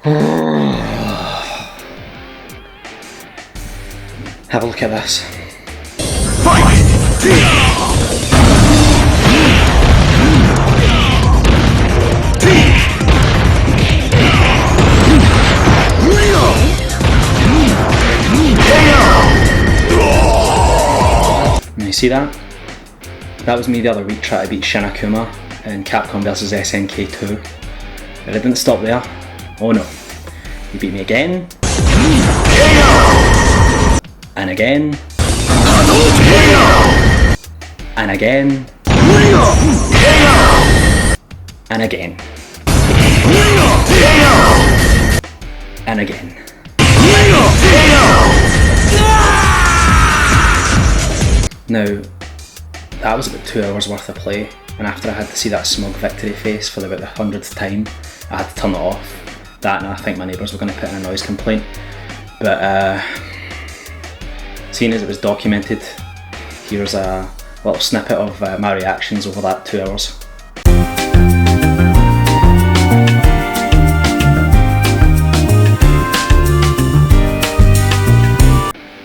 Have a look at this. You see that? That was me the other week trying to beat Shin Akuma in Capcom vs SNK 2. But it didn't stop there. Oh no. He beat me again. And again. And again. And again. And again. Now, that was about 2 hours worth of play, and after I had to see that smug victory face for about the 100th time, I had to turn it off. That, and I think my neighbours were going to put in a noise complaint. But seeing as it was documented, here's a little snippet of my reactions over that 2 hours.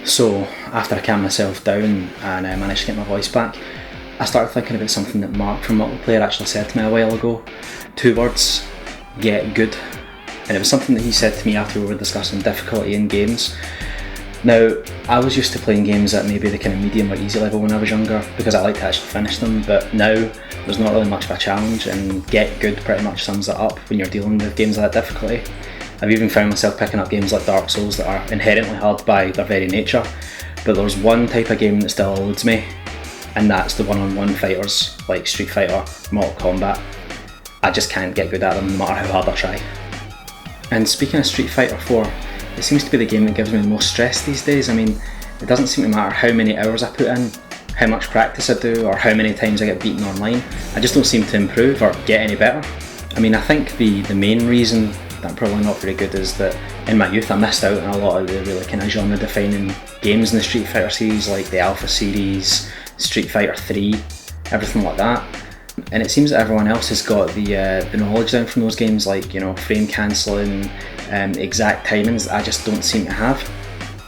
So, after I calmed myself down and managed to get my voice back, I started thinking about something that Mark from Multiiplayer actually said to me a while ago. 2 words: get good. And it was something that he said to me after we were discussing difficulty in games. Now, I was used to playing games at maybe the kind of medium or easy level when I was younger, because I like to actually finish them, but now there's not really much of a challenge, and get good pretty much sums it up when you're dealing with games of that difficulty. I've even found myself picking up games like Dark Souls that are inherently hard by their very nature, but there's one type of game that still eludes me, and that's the one-on-one fighters like Street Fighter, Mortal Kombat. I just can't get good at them no matter how hard I try. And speaking of Street Fighter 4, it seems to be the game that gives me the most stress these days. I mean, it doesn't seem to matter how many hours I put in, how much practice I do, or how many times I get beaten online. I just don't seem to improve or get any better. I mean, I think the main reason that I'm probably not very good is that in my youth I missed out on a lot of the really kind of genre defining games in the Street Fighter series, like the Alpha series, Street Fighter 3, everything like that. And it seems that everyone else has got the knowledge down from those games, like, you know, frame cancelling, exact timings that I just don't seem to have.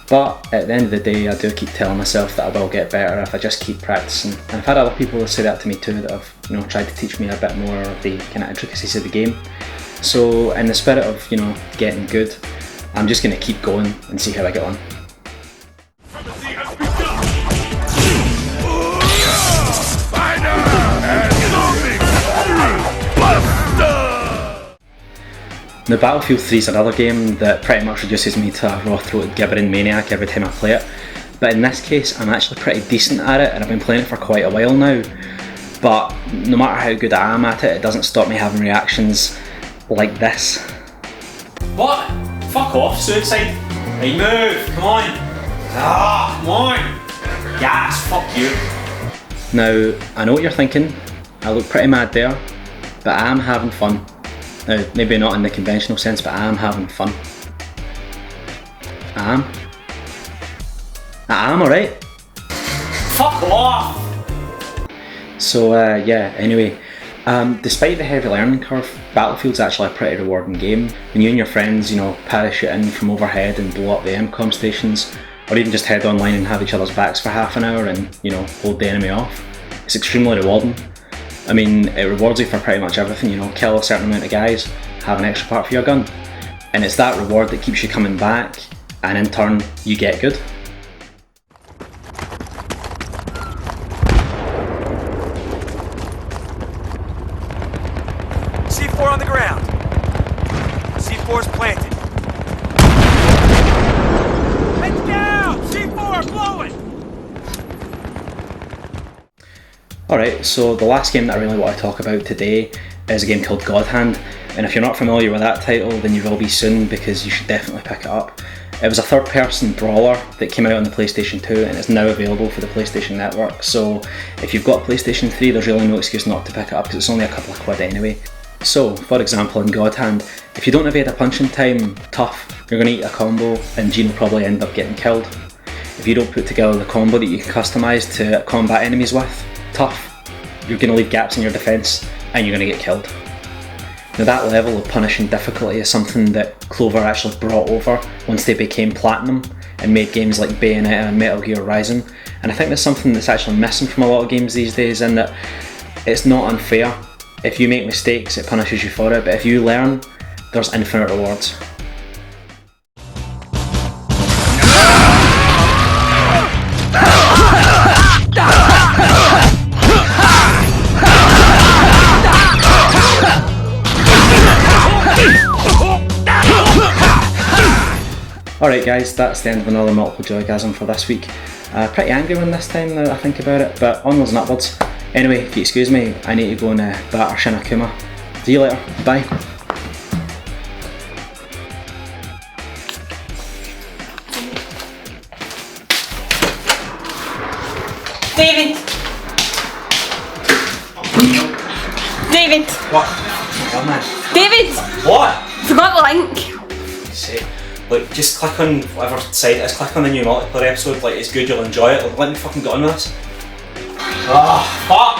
But at the end of the day, I do keep telling myself that I will get better if I just keep practicing. And I've had other people say that to me too, that have, you know, tried to teach me a bit more of the kind of intricacies of the game. So in the spirit of, you know, getting good, I'm just going to keep going and see how I get on. Now, Battlefield 3 is another game that pretty much reduces me to a raw-throated gibbering maniac every time I play it. But in this case, I'm actually pretty decent at it, and I've been playing it for quite a while now. But no matter how good I am at it, it doesn't stop me having reactions like this. What? Fuck off, Suicide. Hey, move, come on. Ah, come on. Yes, fuck you. Now, I know what you're thinking. I look pretty mad there, but I am having fun. Now, maybe not in the conventional sense, but I am having fun. I am, alright? Fuck off! So yeah, anyway, despite the heavy learning curve, Battlefield's actually a pretty rewarding game. When you and your friends, you know, parachute in from overhead and blow up the MCOM stations, or even just head online and have each other's backs for half an hour and, you know, hold the enemy off, it's extremely rewarding. I mean, it rewards you for pretty much everything, you know, kill a certain amount of guys, have an extra part for your gun. And it's that reward that keeps you coming back, and in turn, you get good. C4 on the ground. C4's planted. Heads down! C4 blowing! Alright, so the last game that I really want to talk about today is a game called God Hand, and if you're not familiar with that title, then you will be soon, because you should definitely pick it up. It was a third-person brawler that came out on the PlayStation 2 and is now available for the PlayStation Network, so if you've got PlayStation 3, there's really no excuse not to pick it up, because it's only a couple of quid anyway. So, for example, in God Hand, if you don't evade a punching time, tough, you're going to eat a combo and Gene will probably end up getting killed. If you don't put together the combo that you can customise to combat enemies with, tough, you're going to leave gaps in your defence and you're going to get killed. Now that level of punishing difficulty is something that Clover actually brought over once they became Platinum and made games like Bayonetta and Metal Gear Rising. And I think that's something that's actually missing from a lot of games these days, in that it's not unfair. If you make mistakes, it punishes you for it, but if you learn, there's infinite rewards. Alright guys, that's the end of another Multiple-Joygasm for this week. Pretty angry one this time now that I think about it, but onwards and upwards. Anyway, if you excuse me, I need to go and batter Shinakuma. See you later, bye. David! David! What? Oh man. David! What? Forgot the link. Say, like, just click on whatever site it is, click on the new multiplayer episode, like, it's good, you'll enjoy it. Like, let me fucking get on with this. Ah, fuck!